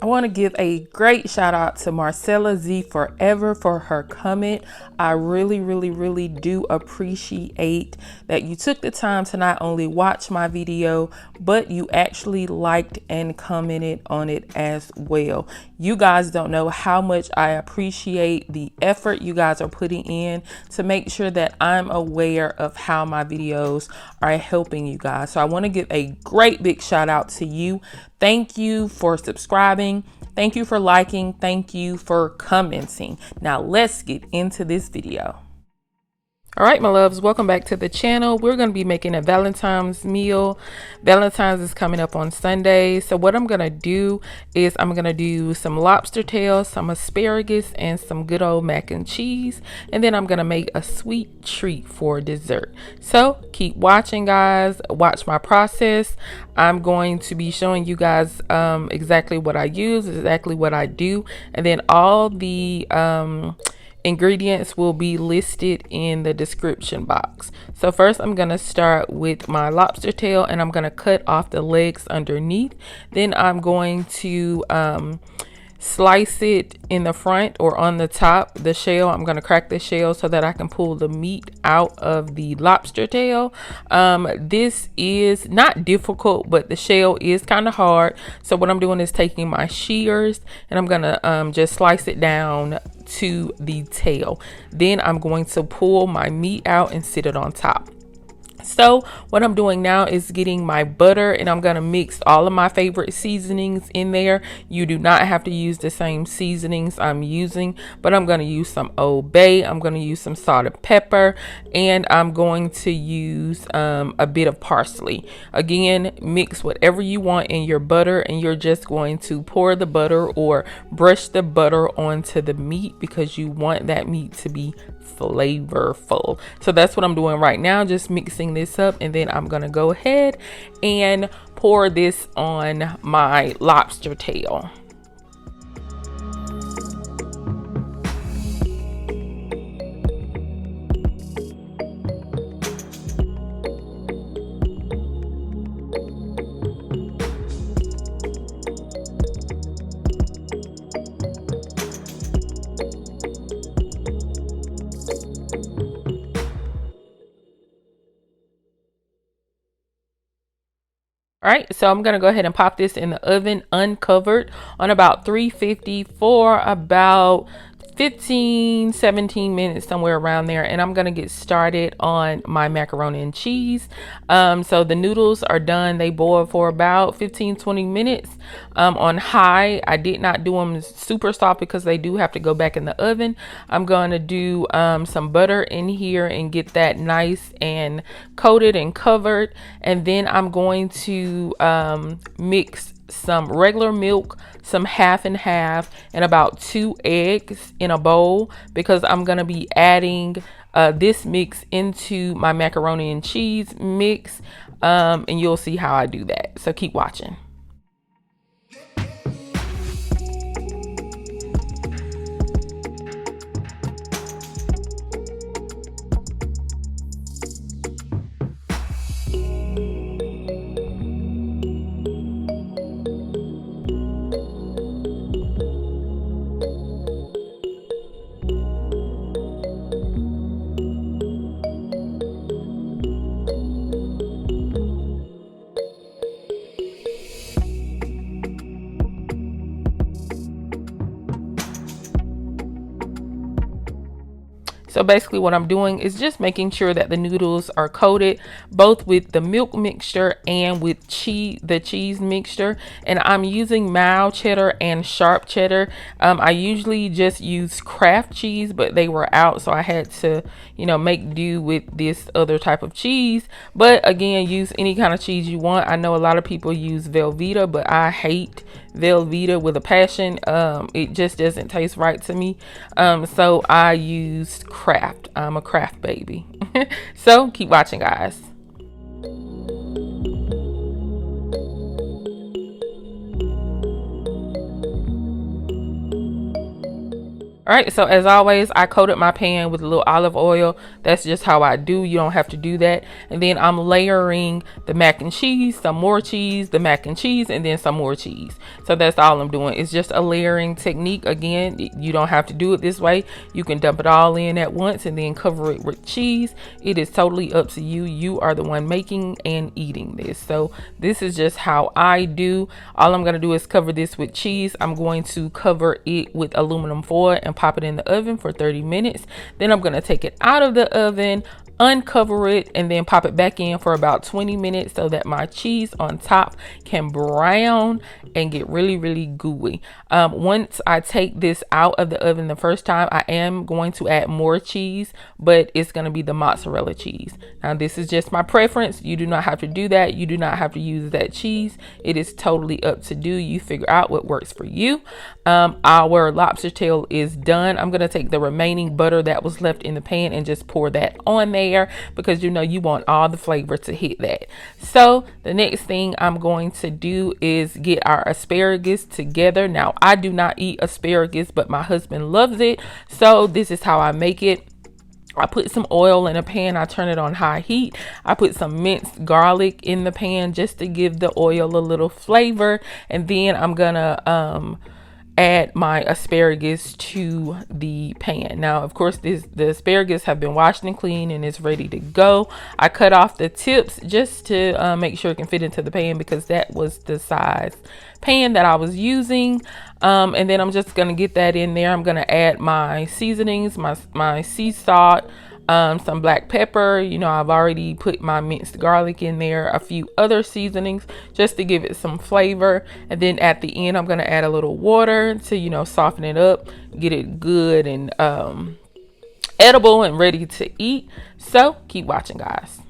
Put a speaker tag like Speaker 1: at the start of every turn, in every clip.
Speaker 1: I want to give a great shout out to Marcella Z Forever for her comment. I really do appreciate that you took the time to not only watch my video, but you actually liked and commented on it as well. You guys don't know how much I appreciate the effort you guys are putting in to make sure that I'm aware of how my videos are helping you guys. So I want to give a great big shout out to you. Thank you for subscribing. Thank you for liking. Thank you for commenting. Now let's get into this video. All right, my loves, welcome back to the channel. We're going to be making a Valentine's meal. Valentine's is coming up on Sunday. So what I'm going to do is I'm going to do some lobster tails, some asparagus, and some good old mac and cheese. And then I'm going to make a sweet treat for dessert. So keep watching, guys. Watch my process. I'm going to be showing you guys exactly what I use, exactly what I do. And then all the ingredients will be listed in the description box. So first I'm going to start with my lobster tail, and I'm going to cut off the legs underneath. Then I'm going to slice it in the front or on the top, the shell. I'm going to crack the shell so that I can pull the meat out of the lobster tail. This is not difficult, but the shell is kind of hard. So what I'm doing is taking my shears and I'm going to just slice it down to the tail. Then I'm going to pull my meat out and sit it on top. So what I'm doing now is getting my butter, and I'm going to mix all of my favorite seasonings in there. You do not have to use the same seasonings I'm using, but I'm going to use some Old Bay. I'm going to use some salt and pepper, and I'm going to use a bit of parsley. Again, mix whatever you want in your butter, and you're just going to pour the butter or brush the butter onto the meat because you want that meat to be flavorful. So that's what I'm doing right now, just mixing this up, and then I'm gonna go ahead and pour this on my lobster tail. All right, so I'm gonna go ahead and pop this in the oven uncovered on about 350 for about 15-17 minutes, somewhere around there, and I'm gonna get started on my macaroni and cheese. So the noodles are done. They boil for about 15-20 minutes on high. I did not do them super soft because they do have to go back in the oven. I'm gonna do some butter in here and get that nice and coated and covered, and then I'm going to mix some regular milk, some half and half, and about 2 eggs in a bowl, because I'm going to be adding this mix into my macaroni and cheese mix, and you'll see how I do that. So keep watching. So basically what I'm doing is just making sure that the noodles are coated both with the milk mixture and with the cheese mixture. And I'm using mild cheddar and sharp cheddar. I usually just use Kraft cheese, but they were out, so I had to, make do with this other type of cheese. But again, use any kind of cheese you want. I know a lot of people use Velveeta, but I hate Velveeta with a passion. It just doesn't taste right to me. So I used Kraft. I'm a Kraft baby. So keep watching, guys. All right, so as always, I coated my pan with a little olive oil. That's just how I do. You don't have to do that. And then I'm layering the mac and cheese, some more cheese, the mac and cheese, and then some more cheese. So that's all I'm doing. It's just a layering technique. Again, you don't have to do it this way. You can dump it all in at once and then cover it with cheese. It is totally up to you. You are the one making and eating this. So this is just how I do. All I'm going to do is cover this with cheese. I'm going to cover it with aluminum foil and pop it in the oven for 30 minutes. Then I'm going to take it out of the oven, uncover it, and then pop it back in for about 20 minutes so that my cheese on top can brown and get really gooey. Once I take this out of the oven the first time, I am going to add more cheese, but it's going to be the mozzarella cheese. Now this is just my preference. You do not have to do that. You do not have to use that cheese. It is totally up to you. Figure out what works for you. Our lobster tail is done. I'm going to take the remaining butter that was left in the pan and just pour that on there, because you know you want all the flavor to hit that. So the next thing I'm going to do is get our asparagus together. Now I do not eat asparagus, but my husband loves it, so this is how I make it. I put some oil in a pan. I turn it on high heat. I put some minced garlic in the pan just to give the oil a little flavor, and then I'm gonna add my asparagus to the pan. Now of course the asparagus have been washed and cleaned and it's ready to go. I cut off the tips just to make sure it can fit into the pan, because that was the size pan that I was using. And then I'm just gonna get that in there. I'm gonna add my seasonings, my sea salt, some black pepper. You know, I've already put my minced garlic in there, a few other seasonings just to give it some flavor. And then at the end, I'm going to add a little water to, you know, soften it up, get it good and edible and ready to eat. So keep watching, guys.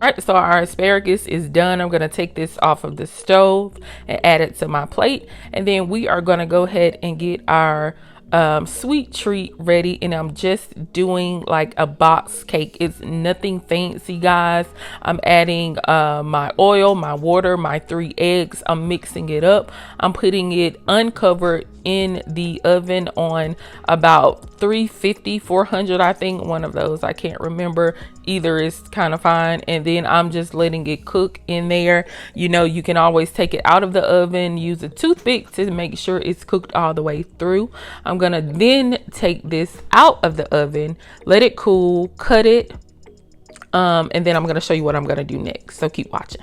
Speaker 1: All right, so our asparagus is done. I'm going to take this off of the stove and add it to my plate. And then we are going to go ahead and get our sweet treat ready. And I'm just doing like a box cake. It's nothing fancy, guys. I'm adding my oil, my water, my 3 eggs. I'm mixing it up. I'm putting it uncovered in the oven on about 350, 400, I think, one of those. I can't remember. Either is kind of fine. And then I'm just letting it cook in there. You know, you can always take it out of the oven, use a toothpick to make sure it's cooked all the way through. I'm gonna then take this out of the oven, let it cool, cut it, and then I'm gonna show you what I'm gonna do next. So keep watching.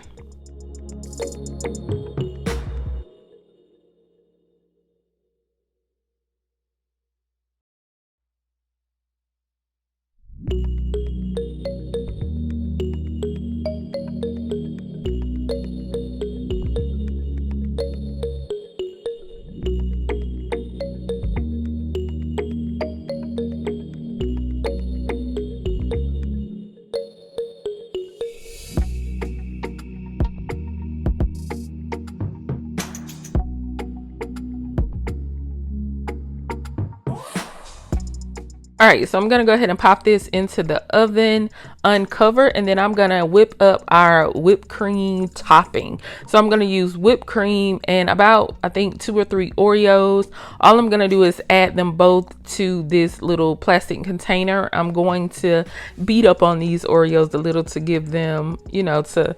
Speaker 1: All right, so I'm gonna go ahead and pop this into the oven, uncover, and then I'm gonna whip up our whipped cream topping. So I'm gonna use whipped cream and about, I think, 2 or 3 Oreos. All I'm gonna do is add them both to this little plastic container. I'm going to beat up on these Oreos a little to give them, you know, to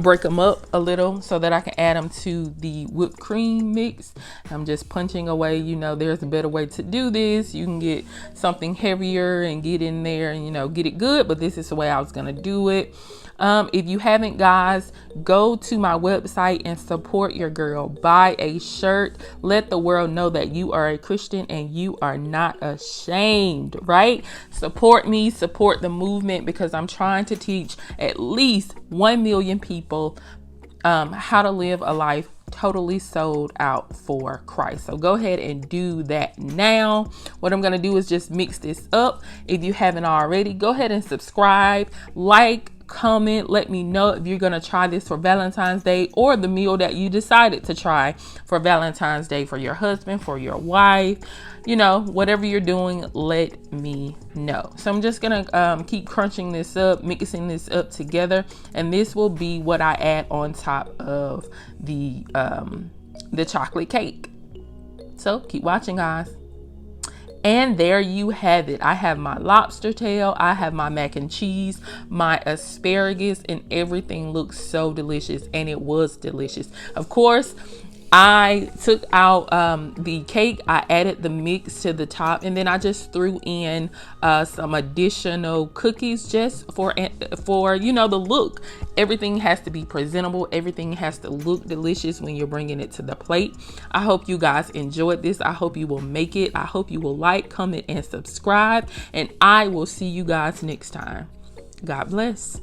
Speaker 1: break them up a little so that I can add them to the whipped cream mix. I'm just punching away. You know, there's a better way to do this. You can get something heavier and get in there and, you know, get it good, but this is the way I was gonna do it. If you haven't, guys, go to my website and support your girl. Buy a shirt. Let the world know that you are a Christian and you are not ashamed, right? Support me, support the movement, because I'm trying to teach at least 1 million people how to live a life totally sold out for Christ. So go ahead and do that now. What I'm going to do is just mix this up. If you haven't already, go ahead and subscribe, like, comment, let me know if you're going to try this for Valentine's Day, or the meal that you decided to try for Valentine's Day for your husband, for your wife, you know, whatever you're doing, let me know. So I'm just going to keep crunching this up, mixing this up together, and this will be what I add on top of the chocolate cake. So keep watching, guys. And there you have it. I have my lobster tail, I have my mac and cheese, my asparagus, and everything looks so delicious. And it was delicious. Of course, I took out the cake, I added the mix to the top, and then I just threw in some additional cookies just for you know, the look. Everything has to be presentable. Everything has to look delicious when you're bringing it to the plate. I hope you guys enjoyed this. I hope you will make it. I hope you will like, comment, and subscribe. And I will see you guys next time. God bless.